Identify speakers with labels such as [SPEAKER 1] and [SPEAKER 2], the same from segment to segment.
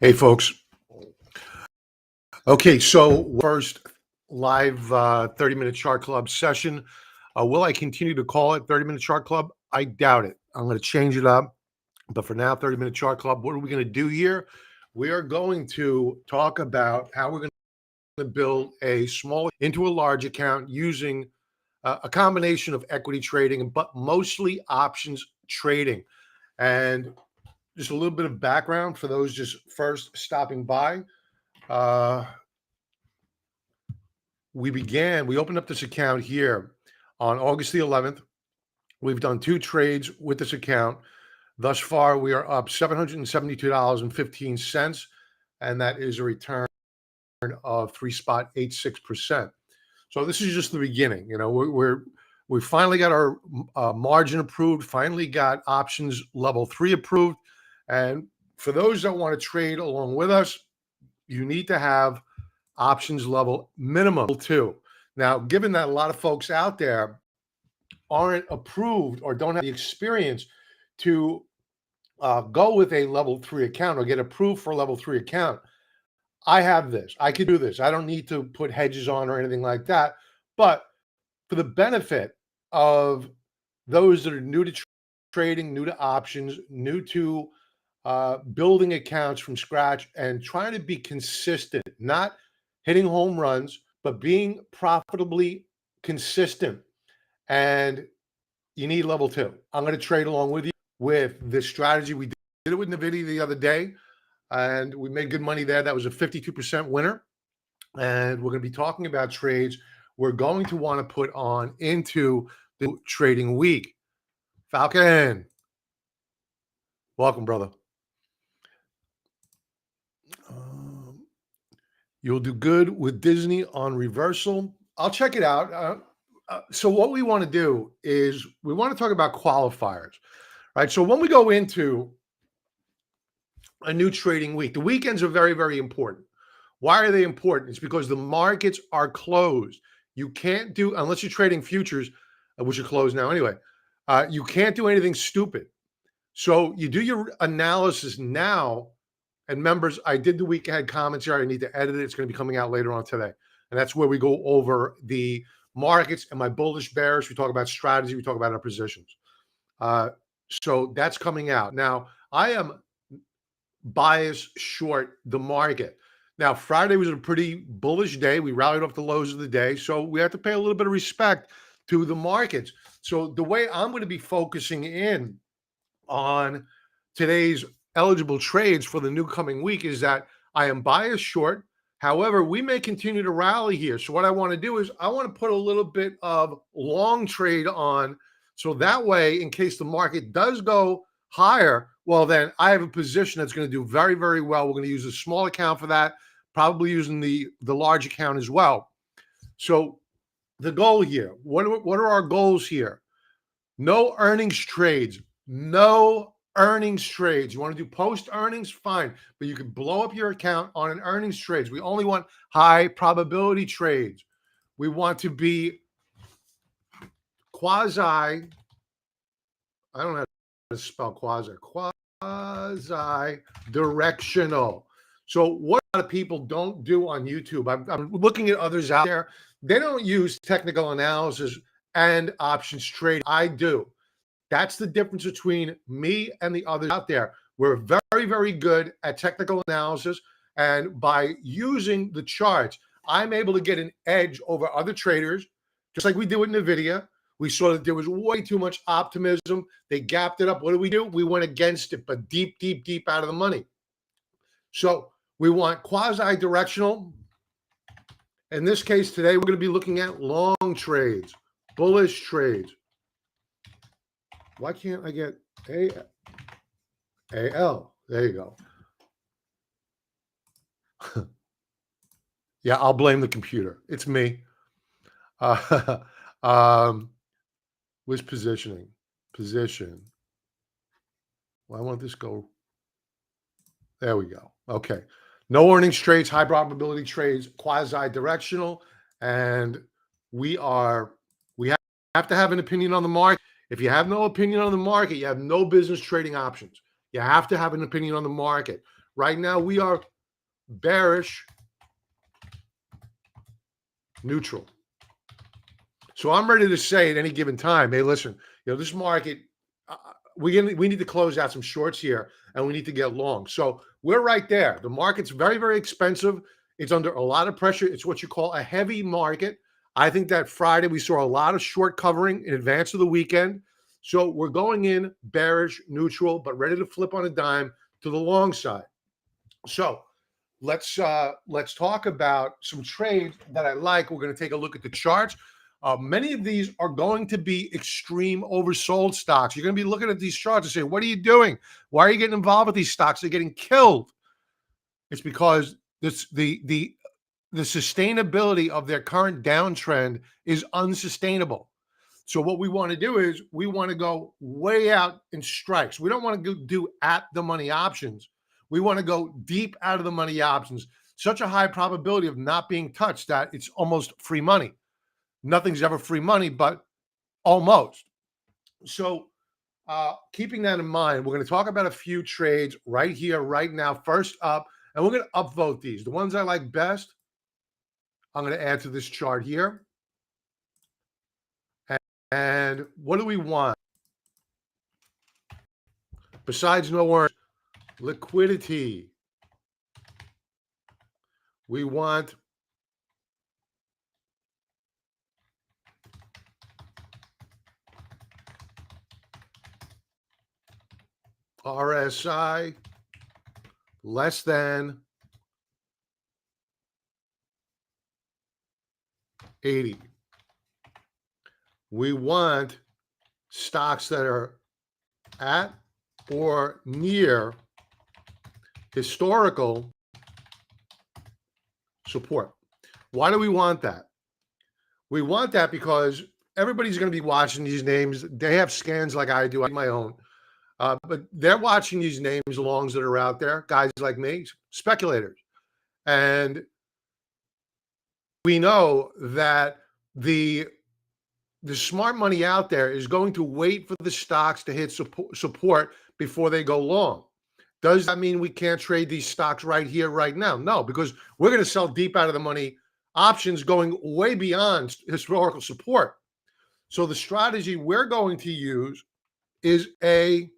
[SPEAKER 1] Hey, folks. Okay, so first live 30-minute chart club session. Will I continue to call it 30-minute chart club? I doubt it. I'm going to change it up. But for now, 30-minute chart club, what are we going to do here? We are going to talk about how we're going to build a small into a large account using a combination of equity trading, but mostly options trading. And just a little bit of background for those just first stopping by. We opened up this account here on August the 11th. We've done 2 trades with this account. Thus far, we are up $772.15, and that is a return of 3.86%. So this is just the beginning. You know, we finally got our margin approved, finally got options level 3 approved. And for those that want to trade along with us, you need to have options level minimum 2. Now, given that a lot of folks out there aren't approved or don't have the experience to go with a level 3 account or get approved for a level 3 account, I have this. I could do this. I don't need to put hedges on or anything like that. But for the benefit of those that are new to trading, new to options, new to building accounts from scratch and trying to be consistent, not hitting home runs, but being profitably consistent. And you need level 2. I'm going to trade along with you with this strategy. We did it with NVIDIA the other day, and we made good money there. That was a 52% winner. And we're going to be talking about trades we're going to want to put on into the trading week. Falcon, welcome, brother. You'll do good with Disney on reversal. I'll check it out. So what we want to do is we want to talk about qualifiers, right? So when we go into a new trading week, the weekends are very, very important. Why are they important? It's because the markets are closed. You can't do, unless you're trading futures, which are closed now anyway, you can't do anything stupid. So you do your analysis now. And members, I did the week ahead commentary. I need to edit it. It's going to be coming out later on today. And that's where we go over the markets and my bullish bearish. We talk about strategy. We talk about our positions. So that's coming out. Now, I am biased short the market. Now, Friday was a pretty bullish day. We rallied off the lows of the day. So we have to pay a little bit of respect to the markets. So the way I'm going to be focusing in on today's eligible trades for the new coming week is that I am biased short. However, we may continue to rally here. So what I want to do is I want to put a little bit of long trade on. So that way, in case the market does go higher, well, then I have a position that's going to do very, very well. We're going to use a small account for that, probably using the large account as well. So the goal here, what are our goals here? No earnings trades. No earnings trades. You want to do post earnings? Fine. But you can blow up your account on an earnings trades. We only want high probability trades. We want to be quasi, I don't know how to spell quasi directional. So what a lot of people don't do on YouTube, I'm looking at others out there. They don't use technical analysis and options trade. I do. That's the difference between me and the others out there. We're very, very good at technical analysis. And by using the charts, I'm able to get an edge over other traders, just like we did with NVIDIA. We saw that there was way too much optimism. They gapped it up. What do? We went against it, but deep, deep, deep out of the money. So we want quasi-directional. In this case today, we're going to be looking at long trades, bullish trades. Why can't I get AL? There you go. Yeah, I'll blame the computer. It's me. Where's positioning? Position. Why won't this go? There we go. Okay. No earnings trades, high probability trades, quasi-directional. And we have to have an opinion on the market. If you have no opinion on the market, you have no business trading options. You have to have an opinion on the market. Right now, we are bearish neutral. So I'm ready to say at any given time, hey, listen, this market, we need to close out some shorts here, and we need to get long. So we're right there. The market's very, very expensive. It's under a lot of pressure. It's what you call a heavy market. I think that Friday we saw a lot of short covering in advance of the weekend. So we're going in bearish, neutral, but ready to flip on a dime to the long side. So let's talk about some trades that I like. We're going to take a look at the charts. Many of these are going to be extreme oversold stocks. You're going to be looking at these charts and say, what are you doing? Why are you getting involved with these stocks? They're getting killed. It's because the sustainability of their current downtrend is unsustainable. So what we want to do is we want to go way out in strikes. We don't want to do at the money options. We want to go deep out of the money options. Such a high probability of not being touched that it's almost free money. Nothing's ever free money, but almost. So keeping that in mind, we're going to talk about a few trades right here, right now. First up, and we're going to upvote these. The ones I like best, I'm going to add to this chart here. And what do we want? Besides no earnings, liquidity. We want RSI less than 80. We want stocks that are at or near historical support. Why do we want that? We want that because everybody's going to be watching these names. They have scans like I do, I have my own. But they're watching these names, longs that are out there, guys like me, speculators. And we know that the smart money out there is going to wait for the stocks to hit support before they go long. Does that mean we can't trade these stocks right here, right now? No, because we're going to sell deep out of the money options going way beyond historical support. So the strategy we're going to use is a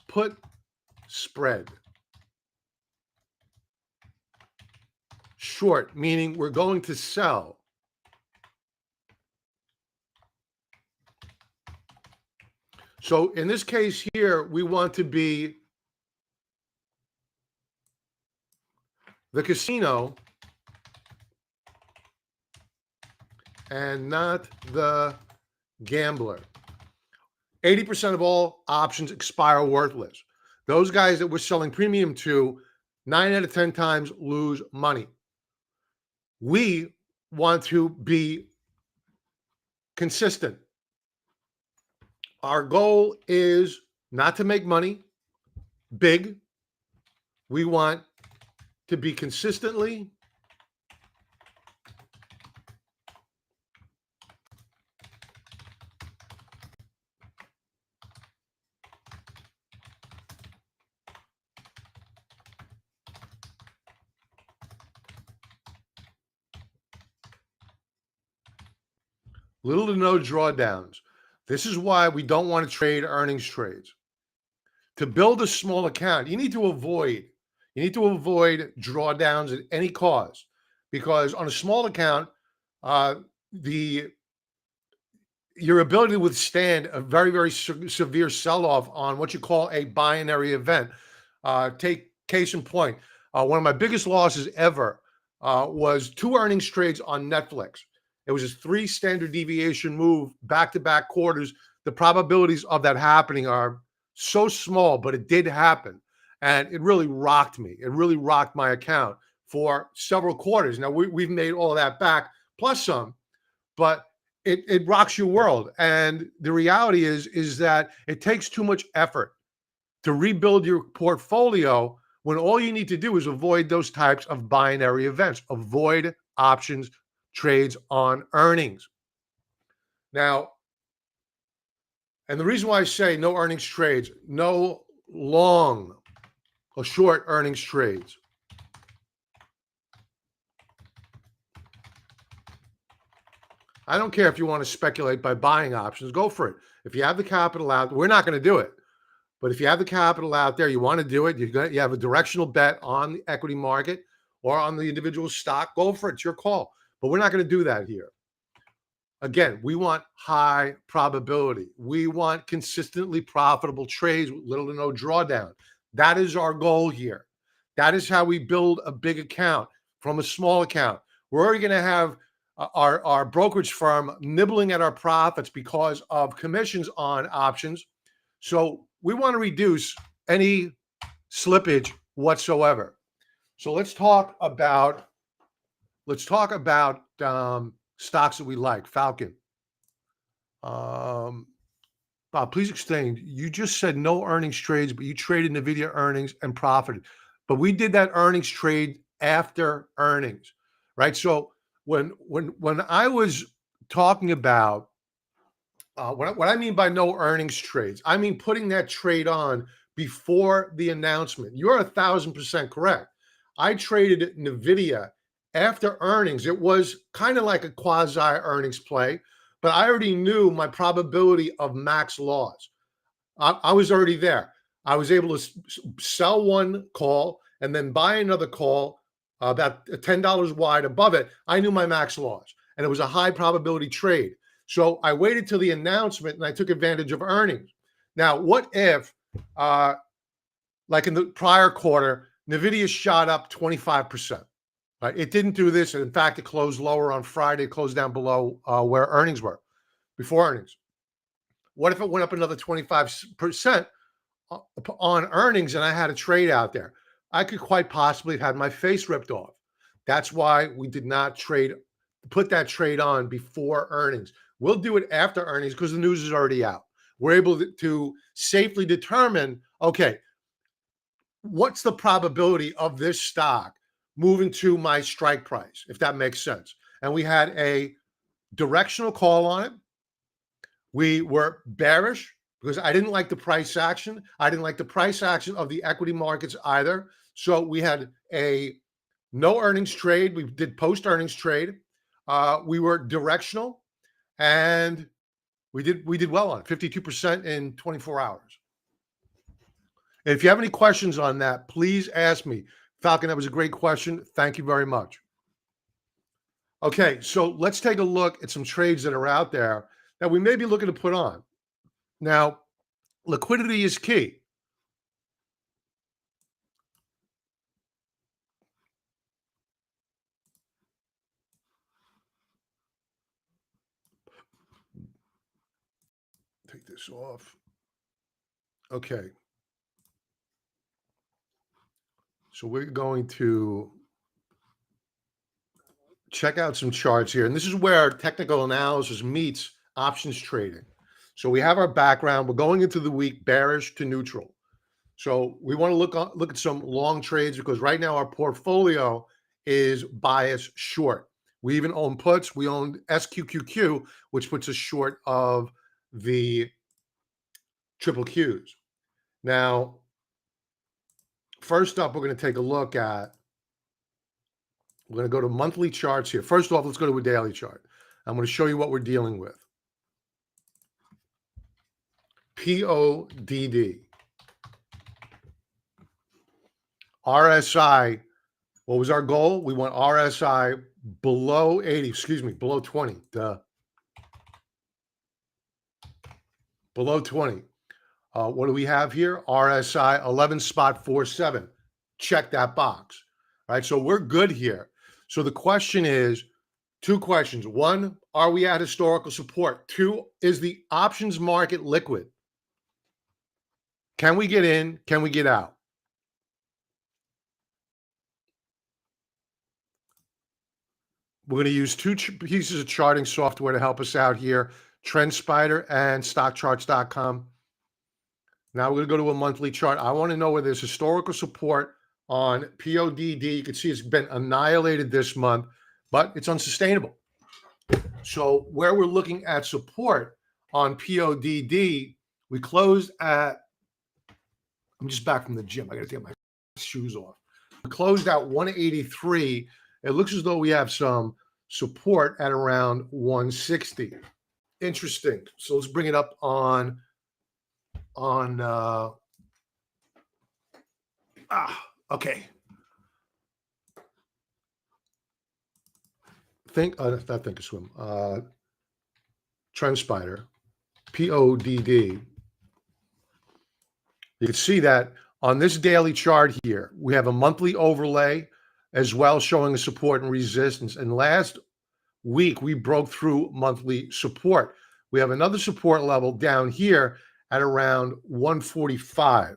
[SPEAKER 1] put spread. Short, meaning we're going to sell So in this case here, we want to be the casino and not the gambler. 80% of all options expire worthless. Those guys that we're selling premium to, 9 out of 10 times lose money. We want to be consistent. Our goal is not to make money big. We want to be consistently little to no drawdowns. This is why we don't want to trade earnings trades. To build a small account, you need to avoid drawdowns at any cost, because on a small account, your ability to withstand a very, very severe sell-off on what you call a binary event. Take case in point, one of my biggest losses ever was 2 earnings trades on Netflix. It was a 3 standard deviation move, back-to-back quarters. The probabilities of that happening are so small, but it did happen. And it really rocked me. It really rocked my account for several quarters. Now, we've made all of that back, plus some, but it rocks your world. And the reality is that it takes too much effort to rebuild your portfolio when all you need to do is avoid those types of binary events. Avoid options trades on earnings. Now, and the reason why I say no earnings trades, no long or short earnings trades. I don't care if you want to speculate by buying options, go for it. If you have the capital out, we're not going to do it. But if you have the capital out there, you want to do it, you have a directional bet on the equity market or on the individual stock, go for it. It's your call. But we're not going to do that here. Again, we want high probability. We want consistently profitable trades with little to no drawdown. That is our goal here. That is how we build a big account from a small account. We're already going to have our brokerage firm nibbling at our profits because of commissions on options. So we want to reduce any slippage whatsoever. So let's talk about stocks that we like. Falcon. Bob, please explain. You just said no earnings trades, but you traded NVIDIA earnings and profited. But we did that earnings trade after earnings, right? So when I was talking about what I mean by no earnings trades, I mean putting that trade on before the announcement. You're 1,000% correct. I traded NVIDIA after earnings. It was kind of like a quasi earnings play, but I already knew my probability of max loss. I was already there. I was able to sell one call and then buy another call about $10 wide above it. I knew my max loss, and it was a high probability trade. So I waited till the announcement and I took advantage of earnings. Now, what if, like in the prior quarter, NVIDIA shot up 25%? Right? It didn't do this. And in fact, it closed lower on Friday. It closed down below where earnings were, before earnings. What if it went up another 25% on earnings and I had a trade out there? I could quite possibly have had my face ripped off. That's why we did not put that trade on before earnings. We'll do it after earnings because the news is already out. We're able to safely determine, okay, what's the probability of this stock moving to my strike price, if that makes sense. And we had a directional call on it. We were bearish because I didn't like the price action. I didn't like the price action of the equity markets either. So we had a no earnings trade. We did post earnings trade. We were directional, and we did well on it, 52% in 24 hours. And if you have any questions on that, please ask me. Falcon, that was a great question. Thank you very much. Okay, so let's take a look at some trades that are out there that we may be looking to put on. Now, liquidity is key. Take this off. Okay. So we're going to check out some charts here. And this is where technical analysis meets options trading. So we have our background. We're going into the week bearish to neutral. So we want to look at some long trades because right now our portfolio is biased short. We even own puts. We own SQQQ, which puts us short of the triple Qs. Now, first up, we're going to take a look at, we're going to go to monthly charts here. First off, let's go to a daily chart. I'm going to show you what we're dealing with. PODD. RSI, what was our goal? We want RSI below 80, below 20. Below 20. What do we have here? RSI 11.47. Check that box. All right, so we're good here. So the question is, two questions. One, are we at historical support? Two, is the options market liquid? Can we get in? Can we get out? We're going to use two pieces of charting software to help us out here, TrendSpider and StockCharts.com. Now we're going to go to a monthly chart. I want to know where there's historical support on PODD. You can see it's been annihilated this month, but it's unsustainable. So where we're looking at support on PODD, we closed at, I'm just back from the gym. I got to get my shoes off. We closed out 183. It looks as though we have some support at around 160. Interesting. So let's bring it up on okay. Not think of swim. TrendSpider, PODD. You can see that on this daily chart here, we have a monthly overlay as well showing the support and resistance. And last week, we broke through monthly support. We have another support level down here at around 145.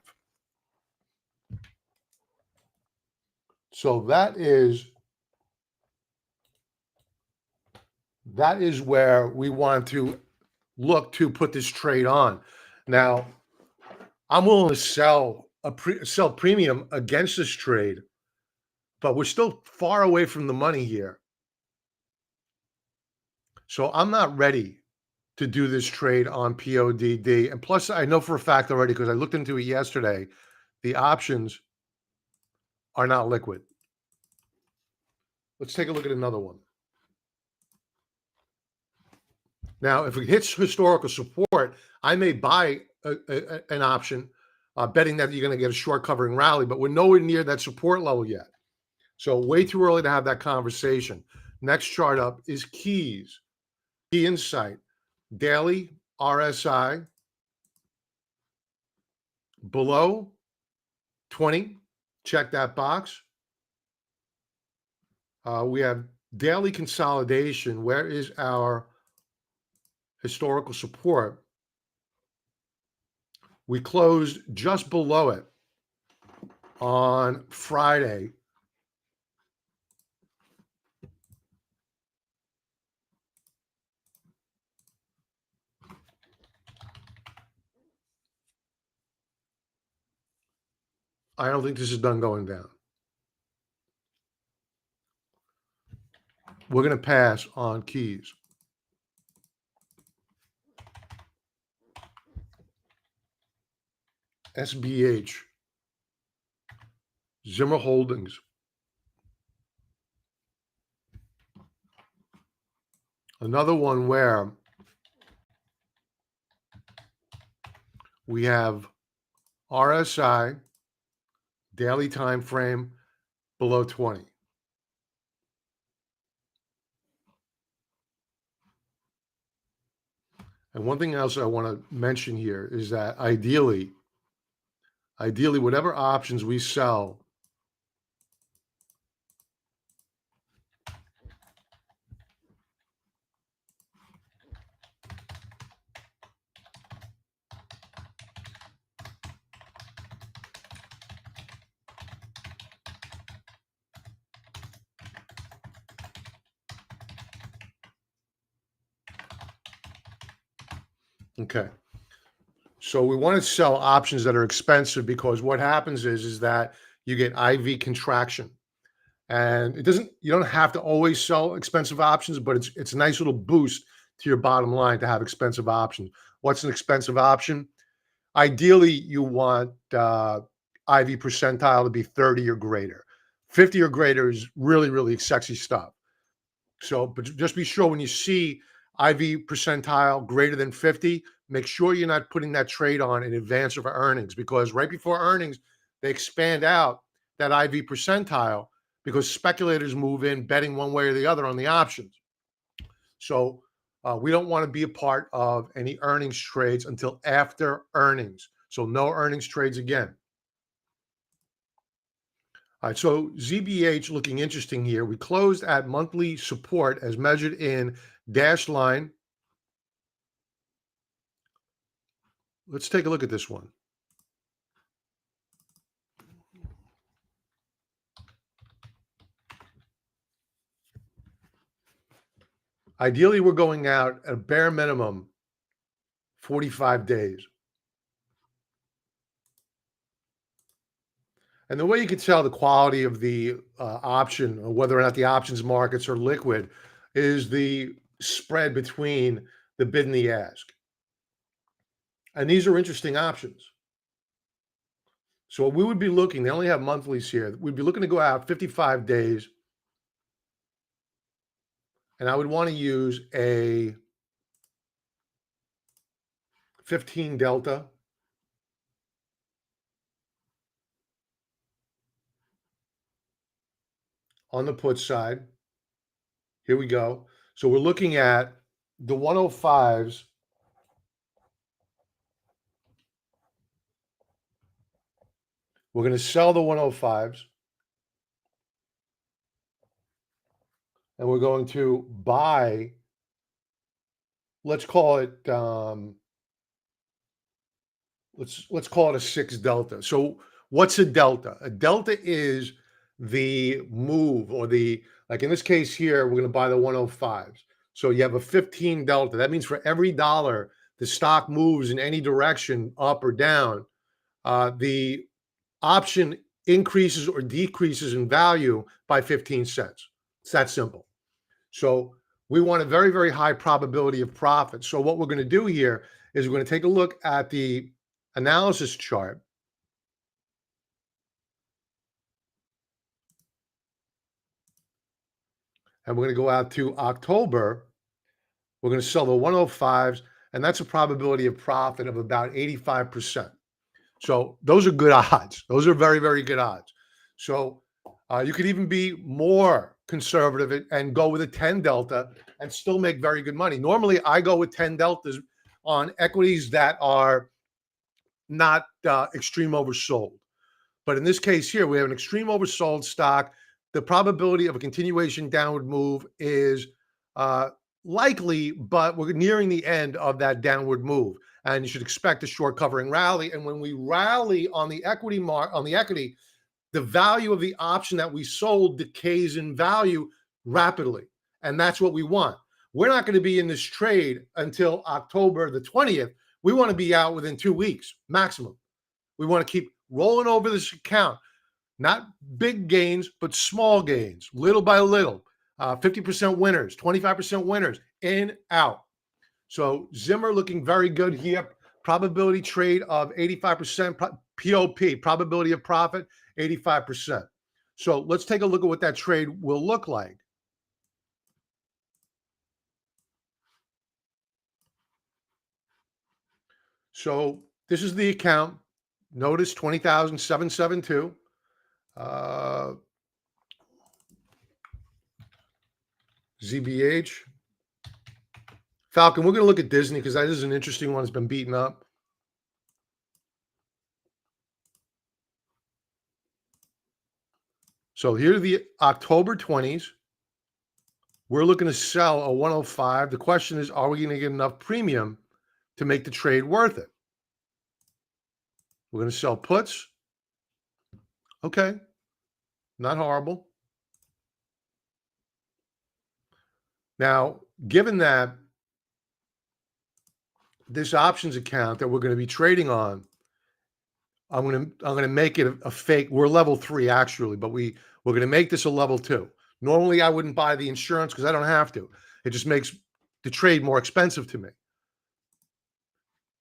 [SPEAKER 1] So that is where we want to look to put this trade on. Now, I'm willing to sell sell premium against this trade, but we're still far away from the money here. So I'm not ready to do this trade on PODD. And plus, I know for a fact already, because I looked into it yesterday, the options are not liquid. Let's take a look at another one. Now, if it hits historical support, I may buy an option, betting that you're going to get a short covering rally, but we're nowhere near that support level yet. So way too early to have that conversation. Next chart up is Keys. Key Insight. Daily RSI below 20. Check that box. We have daily consolidation. Where is our historical support? We closed just below it on Friday. I don't think this is done going down. We're going to pass on Keys. SBH, Zimmer Holdings. Another one where we have RSI, daily time frame below 20. And one thing else I want to mention here is that ideally, whatever options we sell, okay. So we want to sell options that are expensive, because what happens is that you get IV contraction. And you don't have to always sell expensive options, but it's a nice little boost to your bottom line to have expensive options. What's an expensive option? Ideally, you want IV percentile to be 30 or greater. 50 or greater is really, really sexy stuff. So, but just be sure when you see IV percentile greater than 50, make sure you're not putting that trade on in advance of earnings, because right before earnings, they expand out that IV percentile because speculators move in betting one way or the other on the options. So we don't want to be a part of any earnings trades until after earnings. So no earnings trades again. All right, so ZBH looking interesting here. We closed at monthly support as measured in dashed line. Let's take a look at this one. Ideally, we're going out at a bare minimum 45 days. And the way you can tell the quality of the option, or whether or not the options markets are liquid, is the spread between the bid and the ask. And these are interesting options. So we would be looking, they only have monthlies here. We'd be looking to go out 55 days. And I would want to use a 15 delta on the put side. Here we go. So we're looking at the 105s. We're going to sell the 105s. And we're going to buy, let's call it, let's call it a 6 delta. So what's a delta? A delta is the move, or the, like in this case here, we're going to buy the 105s. So you have a 15 delta. That means for every dollar the stock moves in any direction, up or down, the option increases or decreases in value by 15 cents. It's that simple. So we want a very, very high probability of profit. So what we're going to do here is we're going to take a look at the analysis chart. And we're going to go out to October. We're going to sell the 105s, and that's a probability of profit of about 85%. So those are good odds. Those are very, very good odds. So you could even be more conservative and go with a 10 delta and still make very good money. Normally, I go with 10 deltas on equities that are not extreme oversold. But in this case here, we have an extreme oversold stock. The probability of a continuation downward move is likely, but we're nearing the end of that downward move. And you should expect a short covering rally. And when we rally on the equity the value of the option that we sold decays in value rapidly. And that's what we want. We're not going to be in this trade until October the 20th. We want to be out within 2 weeks maximum. We want to keep rolling over this account. Not big gains, but small gains, little by little. 50% winners, 25% winners, in, out. So Zimmer looking very good here. Probability trade of 85%, POP, probability of profit, 85%. So let's take a look at what that trade will look like. So this is the account. Notice 20,772. ZBH. Falcon, we're going to look at Disney because that is an interesting one. It's been beaten up. So here are the October 20s. We're looking to sell a 105. The question is, are we going to get enough premium to make the trade worth it? We're going to sell puts. Okay. Not horrible. Now, given that this options account that we're going to be trading on, I'm going to make it a fake. We're level 3 actually, but we're going to make this a level 2. Normally, I wouldn't buy the insurance because I don't have to. It just makes the trade more expensive to me.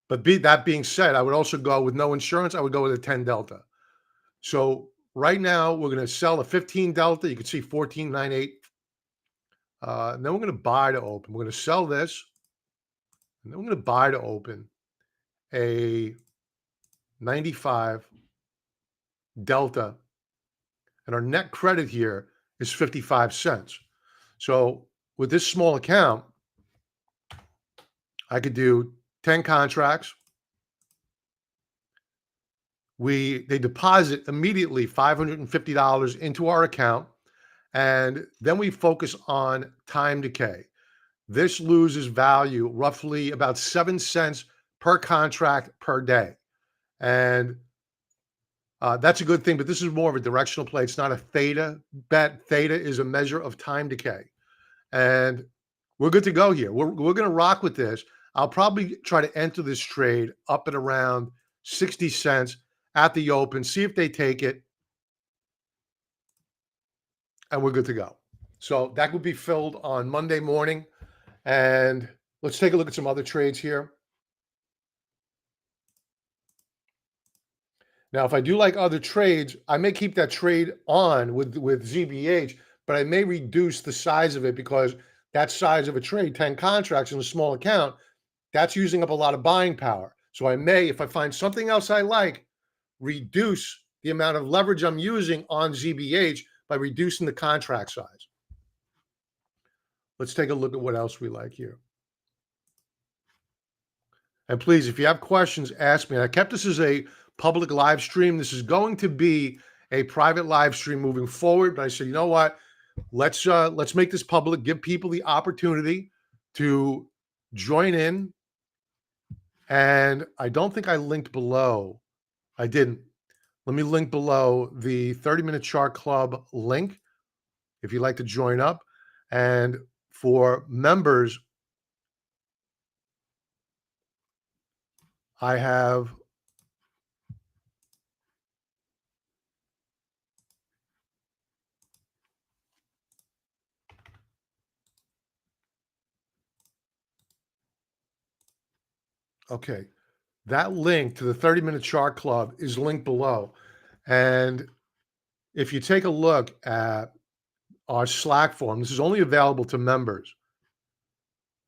[SPEAKER 1] But that being said, I would also go with no insurance. I would go with a 10 delta. So right now, we're going to sell a 15 delta. You can see 14.98. And then we're going to buy to open. We're going to sell this. And then we're going to buy to open a 95 delta. And our net credit here is 55 cents. So with this small account, I could do 10 contracts. They deposit immediately $550 into our account, and then we focus on time decay. This loses value roughly about 7 cents per contract per day. And that's a good thing, but this is more of a directional play. It's not a theta bet. Theta is a measure of time decay. And we're good to go here. We're going to rock with this. I'll probably try to enter this trade up at around 60 cents at the open, see if they take it, and we're good to go. So that would be filled on Monday morning. And let's take a look at some other trades here. Now, if I do like other trades, I may keep that trade on with ZBH, but I may reduce the size of it because that size of a trade, 10 contracts in a small account, that's using up a lot of buying power. So I may, if I find something else I like, reduce the amount of leverage I'm using on ZBH by reducing the contract size. Let's take a look at what else we like here. And please, if you have questions, ask me. I kept this as a public live stream. This is going to be a private live stream moving forward. But I said, you know what? Let's make this public. Give people the opportunity to join in. And I don't think I linked below. I didn't. Let me link below the 30-minute chart club link if you'd like to join up. And for members, I have okay. That link to the 30-minute chart club is linked below. And if you take a look at our Slack forum, this is only available to members.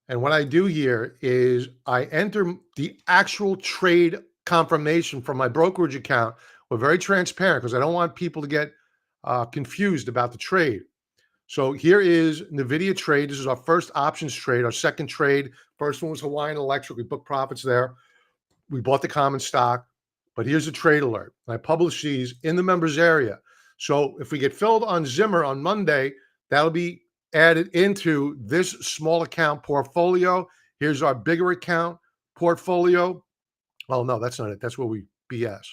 [SPEAKER 1] And what I do here is I enter the actual trade confirmation from my brokerage account. We're very transparent because I don't want people to get confused about the trade. So here is NVIDIA trade. This is our first options trade, our second trade. First one was Hawaiian Electric. We booked profits there. We bought the common stock, but here's a trade alert. I publish these in the members area. So if we get filled on Zimmer on Monday, that'll be added into this small account portfolio. Here's our bigger account portfolio. Oh, no, that's not it. That's where we BS.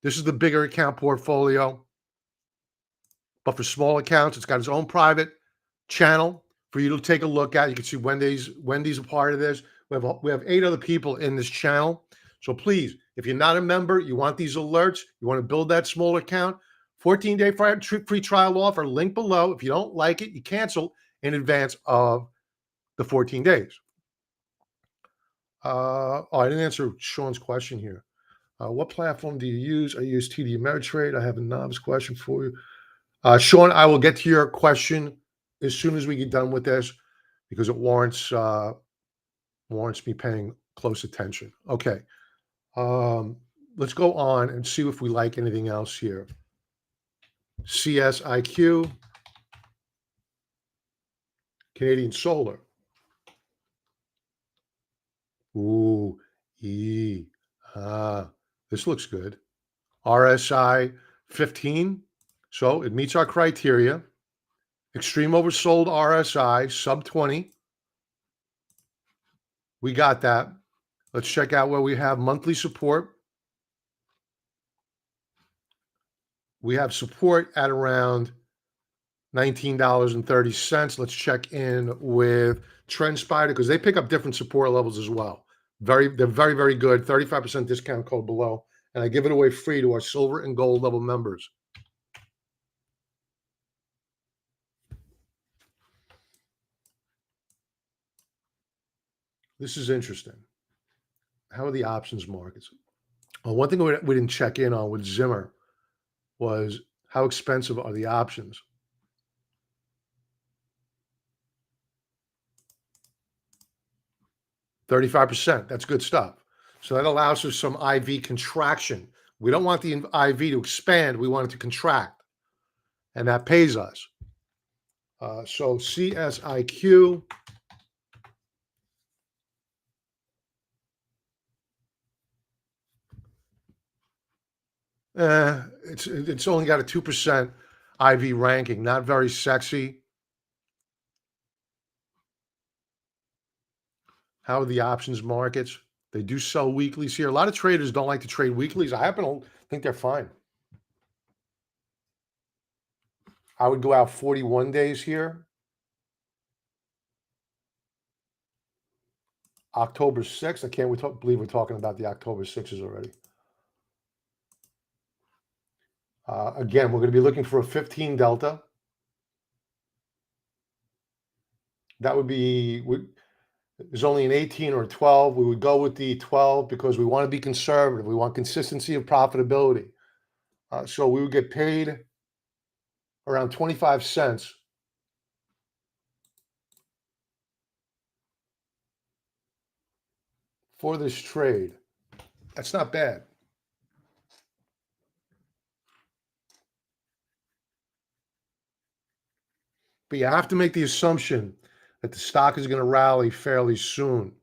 [SPEAKER 1] This is the bigger account portfolio. But for small accounts, it's got its own private channel for you to take a look at. You can see Wendy's a part of this. We have 8 other people in this channel. So please, if you're not a member, you want these alerts, you want to build that small account, 14-day free trial offer, link below. If you don't like it, you cancel in advance of the 14 days. I didn't answer Sean's question here. What platform do you use? I use TD Ameritrade. I have a novice question for you. Sean, I will get to your question as soon as we get done with this because it warrants me paying close attention. Okay. Let's go on and see if we like anything else here. CSIQ, Canadian Solar. Ooh, this looks good. RSI 15. So it meets our criteria. Extreme oversold RSI, sub 20. We got that. Let's check out where we have monthly support. We have support at around $19.30. Let's check in with TrendSpider because they pick up different support levels as well. They're very, very good. 35% discount code below. And I give it away free to our silver and gold level members. This is interesting. How are the options markets? Well, one thing we didn't check in on with Zimmer was how expensive are the options? %. That's good stuff. So that allows for some IV contraction. We don't want the IV to expand. We want it to contract. And that pays us. So CSIQ. It's only got a 2% IV ranking. Not very sexy. How are the options markets? They do sell weeklies here. A lot of traders don't like to trade weeklies. I happen to think they're fine. I would go out 41 days here. October 6th. I can't believe we're talking about the October 6s already. Again, we're going to be looking for a 15 delta. That would be, There's only an 18 or a 12. We would go with the 12 because we want to be conservative. We want consistency of profitability. So we would get paid around 25 cents for this trade. That's not bad. But you have to make the assumption that the stock is going to rally fairly soon.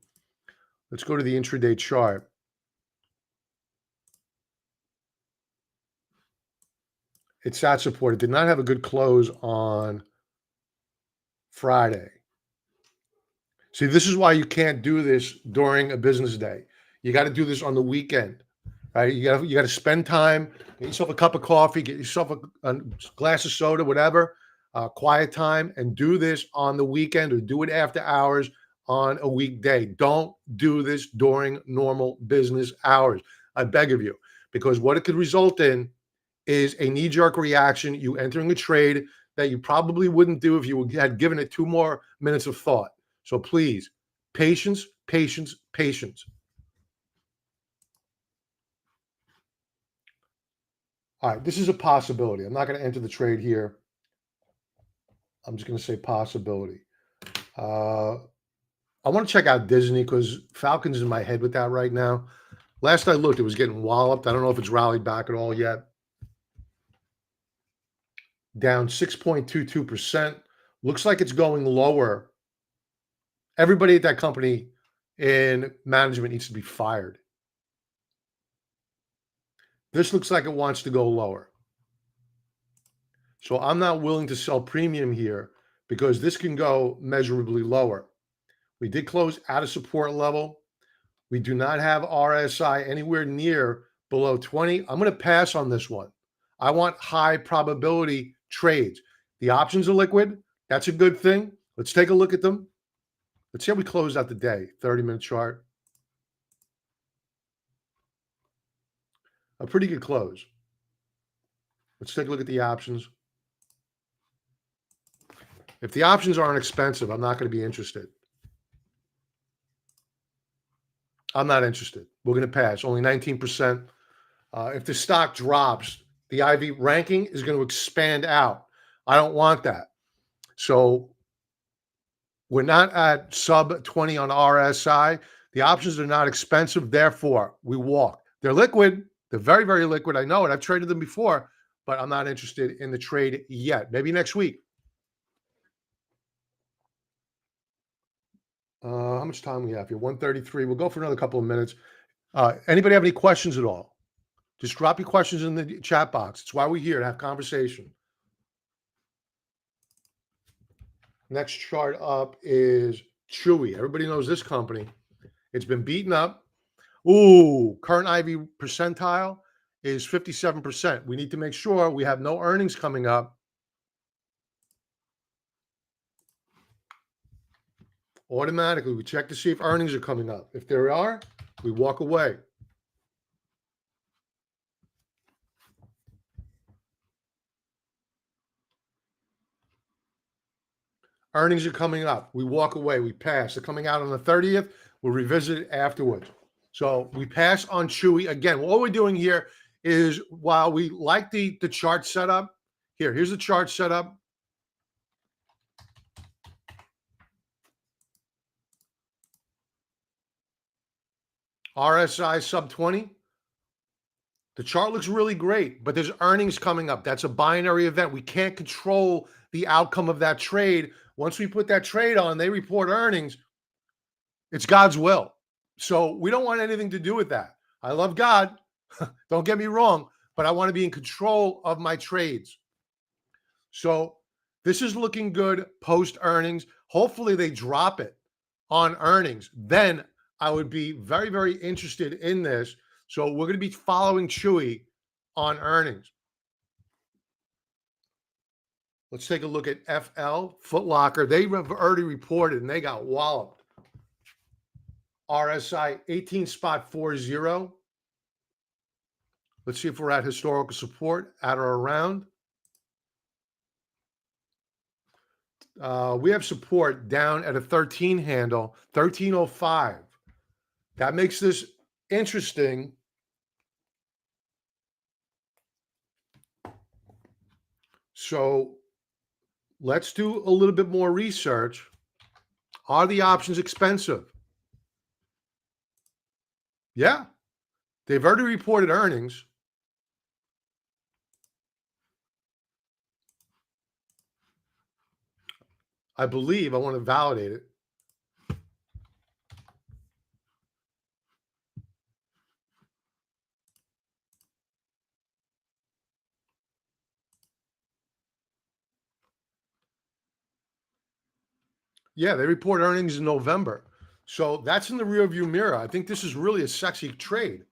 [SPEAKER 1] Let's go to the intraday chart. It's at support. It did not have a good close on Friday. See, this is why you can't do this during a business day. You got to do this on the weekend, right? You got to spend time, get yourself a cup of coffee, get yourself a glass of soda, whatever, quiet time, and do this on the weekend or do it after hours on a weekday. Don't do this during normal business hours. I beg of you, because what it could result in is a knee-jerk reaction, you entering a trade that you probably wouldn't do if you had given it 2 more minutes of thought. So please, patience, patience, patience. All right, this is a possibility. I'm not going to enter the trade here. I'm just going to say possibility. I want to check out Disney because Falcons in my head with that right now. Last I looked, it was getting walloped. I don't know if it's rallied back at all yet. Down 6.22%. Looks like it's going lower. Everybody at that company in management needs to be fired. This looks like it wants to go lower. So I'm not willing to sell premium here because this can go measurably lower. We did close at a support level. We do not have RSI anywhere near below 20. I'm going to pass on this one. I want high probability trades. The options are liquid. That's a good thing. Let's take a look at them. Let's see how we close out the day. 30-minute chart. A pretty good close. Let's take a look at the options. If the options aren't expensive, I'm not going to be interested. I'm not interested. We're going to pass. Only 19%. If the stock drops, the IV ranking is going to expand out. I don't want that. So we're not at sub 20 on RSI. The options are not expensive. Therefore, we walk. They're liquid. They're very, very liquid. I know it. I've traded them before, but I'm not interested in the trade yet. Maybe next week. How much time we have here? 1:33. We'll go for another couple of minutes. Anybody have any questions at all? Just drop your questions in the chat box. It's why we're here to have conversation. Next chart up is Chewy. Everybody knows this company. It's been beaten up. Ooh, current IV percentile is 57%. We need to make sure we have no earnings coming up. Automatically, we check to see if earnings are coming up. If there are, we walk away. Earnings are coming up. We walk away. We pass. They're coming out on the 30th. We'll revisit it afterwards. So we pass on Chewy. Again, what we're doing here is while we like the chart setup, here's the chart setup. RSI sub 20. The chart looks really great, but there's earnings coming up. That's a binary event. We can't control the outcome of that trade. Once we put that trade on, they report earnings. It's God's will. So we don't want anything to do with that. I love God. Don't get me wrong, but I want to be in control of my trades. So this is looking good post earnings. Hopefully they drop it on earnings. Then I would be very, very interested in this. So we're going to be following Chewy on earnings. Let's take a look at FL, Foot Locker. They have already reported and they got walloped. RSI 18.40. Let's see if we're at historical support at or around. We have support down at a 13 handle, 1305. That makes this interesting. So let's do a little bit more research. Are the options expensive? Yeah, they've already reported earnings. I believe I want to validate it. Yeah, they report earnings in November. So that's in the rearview mirror. I think this is really a sexy trade.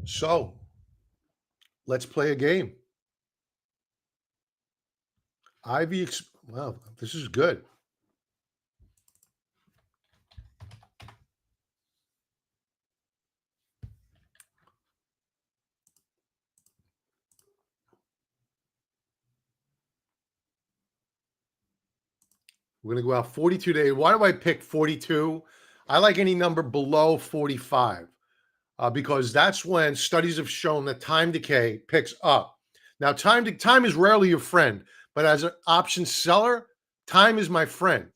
[SPEAKER 1] So let's play a game. Wow, this is good. We're going to go out 42 days. Why do I pick 42? I like any number below 45 because that's when studies have shown that time decay picks up. Now, time is rarely your friend, but as an option seller, time is my friend.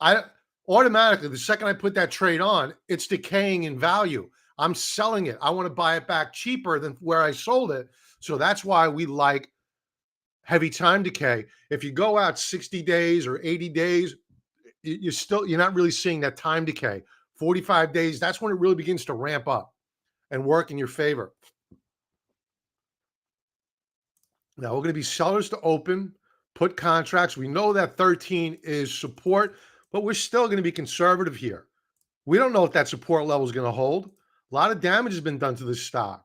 [SPEAKER 1] I automatically, the second I put that trade on, it's decaying in value. I'm selling it. I want to buy it back cheaper than where I sold it. So that's why we like heavy time decay. If you go out 60 days or 80 days, you're not really seeing that time decay. 45 days, that's when it really begins to ramp up and work in your favor. Now we're going to be sellers to open, put contracts. We know that 13 is support, but we're still going to be conservative here. We don't know if that support level is going to hold. A lot of damage has been done to this stock.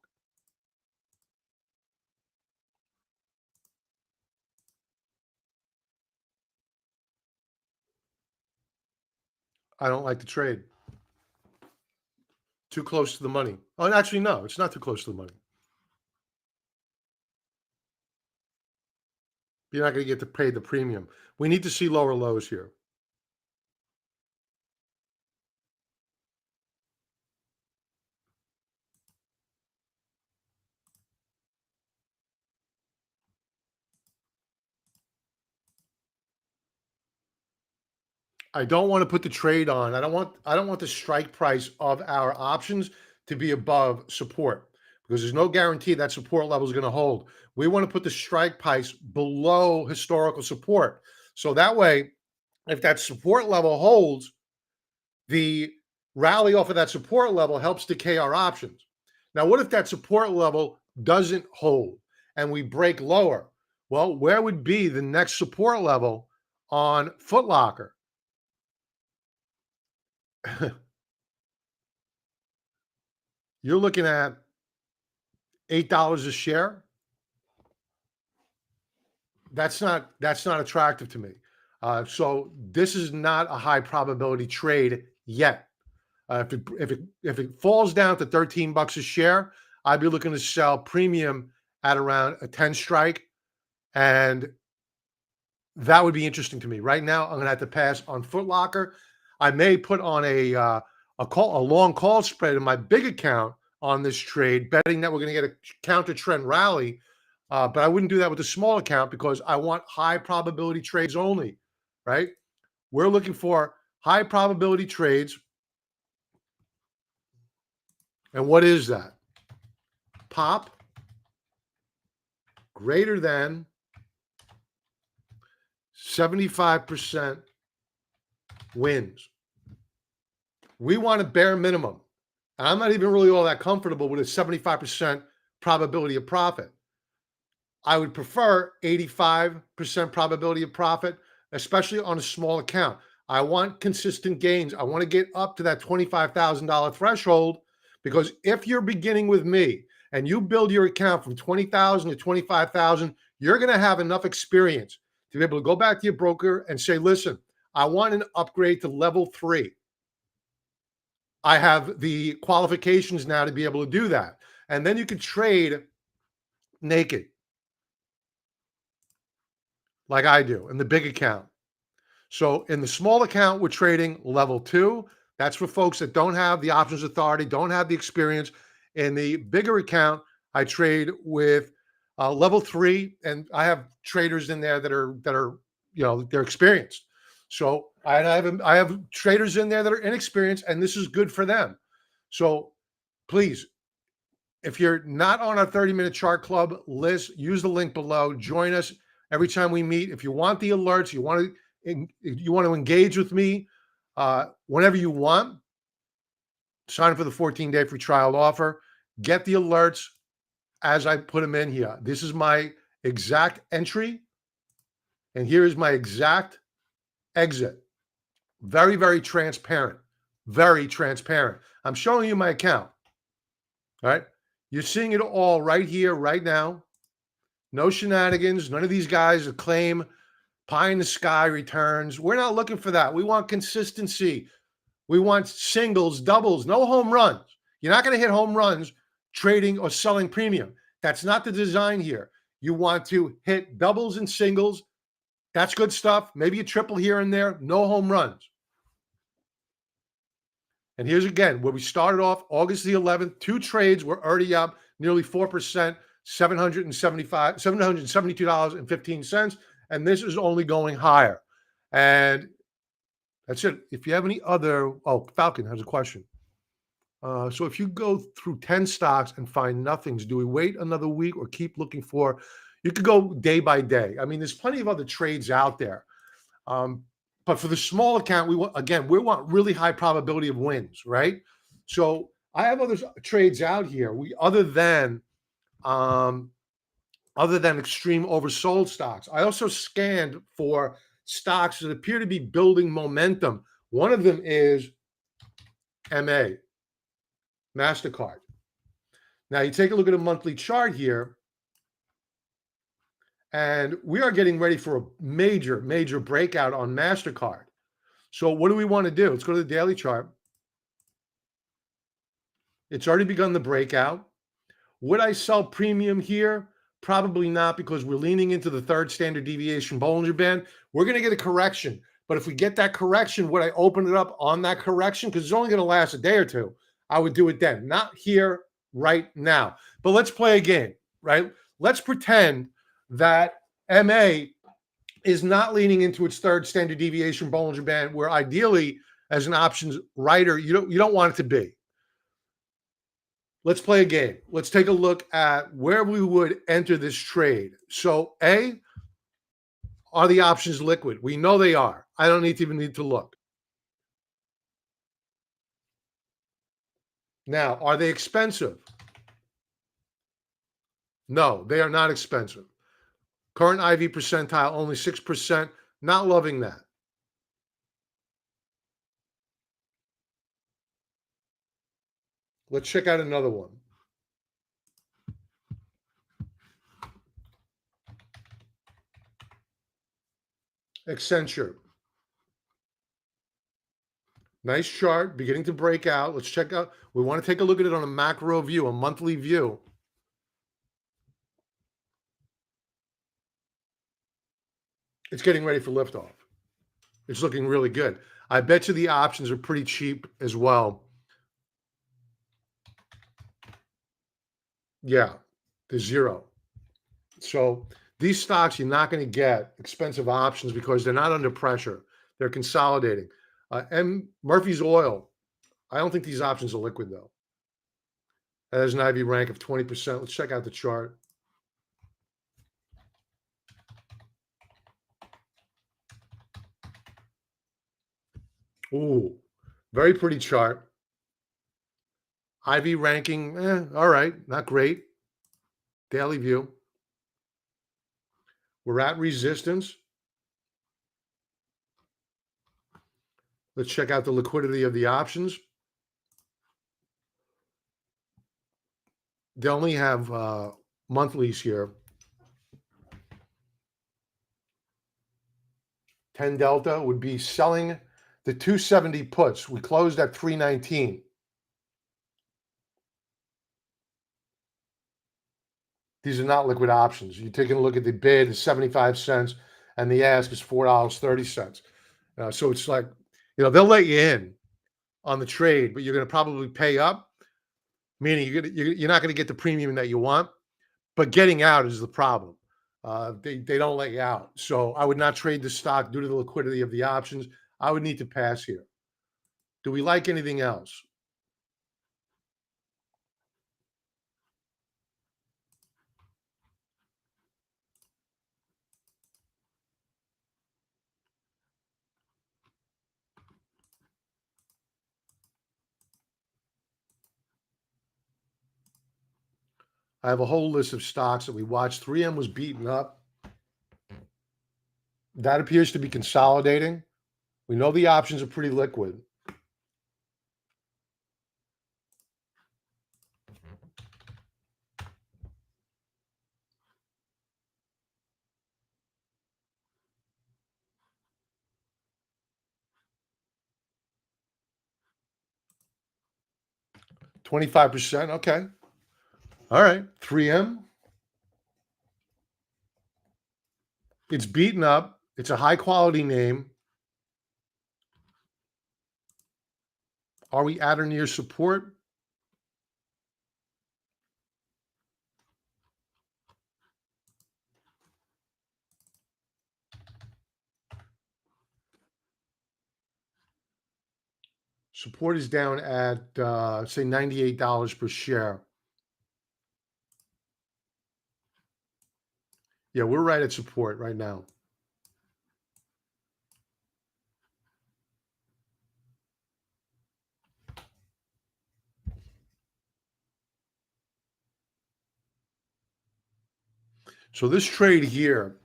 [SPEAKER 1] I don't like the trade. Too close to the money. Oh, actually, no, it's not too close to the money. You're not going to get to pay the premium. We need to see lower lows here. I don't want to put the trade on. I don't want the strike price of our options to be above support because there's no guarantee that support level is going to hold. We want to put the strike price below historical support. So that way, if that support level holds, the rally off of that support level helps decay our options. Now, what if that support level doesn't hold and we break lower? Well, where would be the next support level on Foot Locker? You're looking at $8 a share. That's not attractive to me. So this is not a high probability trade yet. If it falls down to $13 a share, I'd be looking to sell premium at around a 10 strike, and that would be interesting to me. Right now, I'm going to have to pass on Foot Locker. I may put on a long call spread in my big account on this trade, betting that we're going to get a counter trend rally. But I wouldn't do that with a small account because I want high probability trades only, right? We're looking for high probability trades. And what is that? Pop greater than 75% wins. We want a bare minimum. And I'm not even really all that comfortable with a 75% probability of profit. I would prefer 85% probability of profit, especially on a small account. I want consistent gains. I want to get up to that $25,000 threshold because if you're beginning with me and you build your account from 20,000 to 25,000, you're going to have enough experience to be able to go back to your broker and say, listen, I want an upgrade to level 3. I have the qualifications now to be able to do that. And then you can trade naked, like I do, in the big account. So in the small account, we're trading level 2. That's for folks that don't have the options authority, don't have the experience. In the bigger account, I trade with level 3, and I have traders in there that are they're experienced. So I have traders in there that are inexperienced, and this is good for them. So please, if you're not on our 30-minute chart club list, use the link below. Join us every time we meet. If you want the alerts, you want to engage with me whenever you want, sign up for the 14-day free trial offer. Get the alerts as I put them in here. This is my exact entry, and here is my exact exit. Very, very transparent. Very transparent. I'm showing you my account. All right. You're seeing it all right here, right now. No shenanigans. None of these guys that claim pie in the sky returns. We're not looking for that. We want consistency. We want singles, doubles, no home runs. You're not going to hit home runs trading or selling premium. That's not the design here. You want to hit doubles and singles. That's good stuff. Maybe a triple here and there. No home runs. And here's again where we started off August the 11th. 2 trades were already up nearly 4%, $772.15. And this is only going higher. And that's it. If you have any other, Falcon has a question. So if you go through 10 stocks and find nothings, do we wait another week or keep looking for? You could go day by day. I mean, there's plenty of other trades out there. But for the small account, we want really high probability of wins, right? So I have other trades out here. Other than extreme oversold stocks, I also scanned for stocks that appear to be building momentum. One of them is MasterCard. Now you take a look at a monthly chart here, and we are getting ready for a major, major breakout on MasterCard. So what do we want to do? Let's go to the daily chart. It's already begun the breakout. Would I sell premium here? Probably not, because we're leaning into the 3rd standard deviation Bollinger Band. We're going to get a correction. But if we get that correction, would I open it up on that correction? Because it's only going to last a day or two. I would do it then. Not here, right now. But let's play a game, right? Let's pretend that MA is not leaning into its 3rd standard deviation Bollinger Band, where ideally, as an options writer, you don't want it to be. Let's play a game. Let's take a look at where we would enter this trade. So A, are the options liquid? We know they are. I don't even need to look. Now, are they expensive? No, they are not expensive. Current IV percentile, only 6%. Not loving that. Let's check out another one. Accenture. Nice chart, beginning to break out. Let's check out. We want to take a look at it on a macro view, a monthly view. It's getting ready for liftoff. It's looking really good. I bet you the options are pretty cheap as well. Yeah, there's zero. So these stocks, you're not going to get expensive options because they're not under pressure. They're consolidating. Murphy's Oil. I don't think these options are liquid, though. That has an IV rank of 20%. Let's check out the chart. Ooh, very pretty chart. IV ranking, all right, not great. Daily view. We're at resistance. Let's check out the liquidity of the options. They only have monthlies here. 10 Delta would be selling the 270 puts. We closed at 319. These are not liquid options. You're taking a look at the bid is 75 cents and the ask is $4.30. So it's like, they'll let you in on the trade, but you're going to probably pay up, meaning you're not going to get the premium that you want, but getting out is the problem. They don't let you out. So I would not trade the stock due to the liquidity of the options. I would need to pass here. Do we like anything else? I have a whole list of stocks that we watched. 3M was beaten up. That appears to be consolidating. We know the options are pretty liquid. 25%. Okay. All right. 3M. It's beaten up. It's a high quality name. Are we at or near support? Support is down at, say, $98 per share. Yeah, we're right at support right now. So this trade here,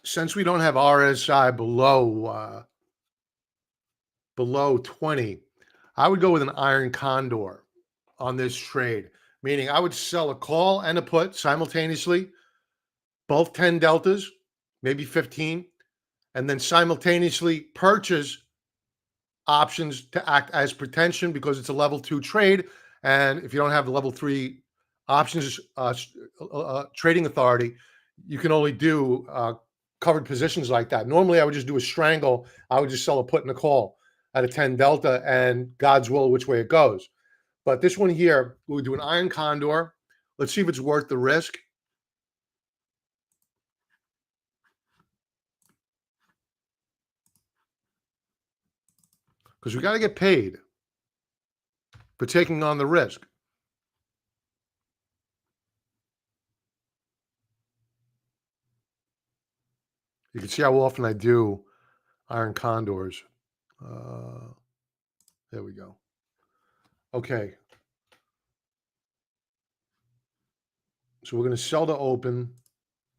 [SPEAKER 1] since we don't have RSI below 20, I would go with an iron condor on this trade, meaning I would sell a call and a put simultaneously, both 10 deltas, maybe 15, and then simultaneously purchase options to act as pretension because it's a level 2 trade. And if you don't have the level 3 options trading authority, you can only do covered positions like that. Normally, I would just do a strangle. I would just sell a put and a call at a 10 delta and God's will which way it goes. But this one here, we would do an iron condor. Let's see if it's worth the risk. Because we got to get paid for taking on the risk. You can see how often I do iron condors. There we go. Okay. So we're going to sell to open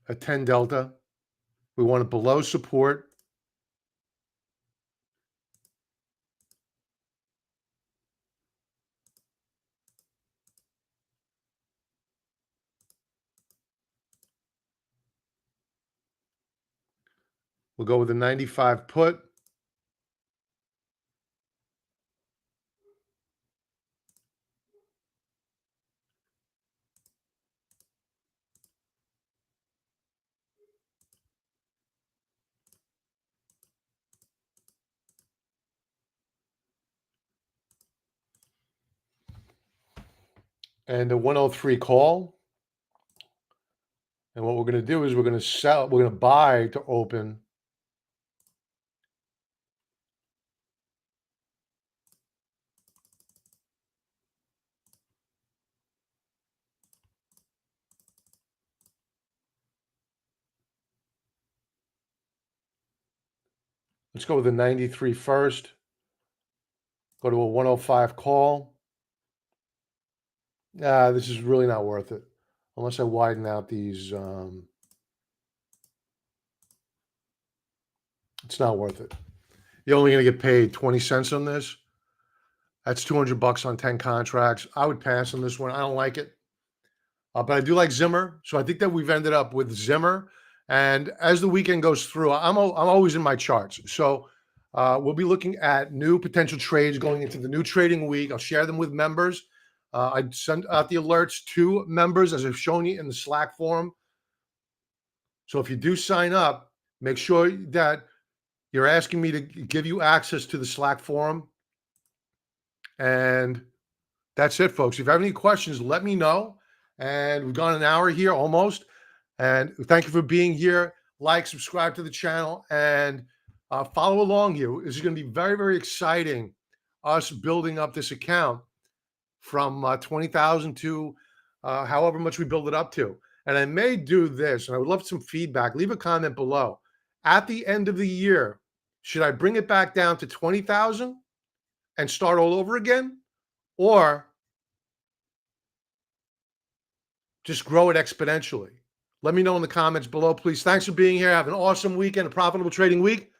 [SPEAKER 1] at 10 delta. We want it below support. We'll go with a 95 put. And a 103 call. And what we're going to do is we're going to buy to open. Let's go with a 93 first. Go to a 105 call. This is really not worth it. Unless I widen out these. It's not worth it. You're only going to get paid 20 cents on this. That's $200 on 10 contracts. I would pass on this one. I don't like it. But I do like Zimmer. So I think that we've ended up with Zimmer. And as the weekend goes through, I'm always in my charts. So we'll be looking at new potential trades going into the new trading week. I'll share them with members. I send out the alerts to members as I've shown you in the Slack forum. So if you do sign up, make sure that you're asking me to give you access to the Slack forum. And that's it, folks. If you have any questions, let me know. And we've gone an hour here almost. And thank you for being here. Like, subscribe to the channel, and follow along here. This is going to be very, very exciting, us building up this account from 20,000 to however much we build it up to. And I may do this, and I would love some feedback. Leave a comment below. At the end of the year, should I bring it back down to 20,000 and start all over again? Or just grow it exponentially? Let me know in the comments below, please. Thanks for being here. Have an awesome weekend, a profitable trading week.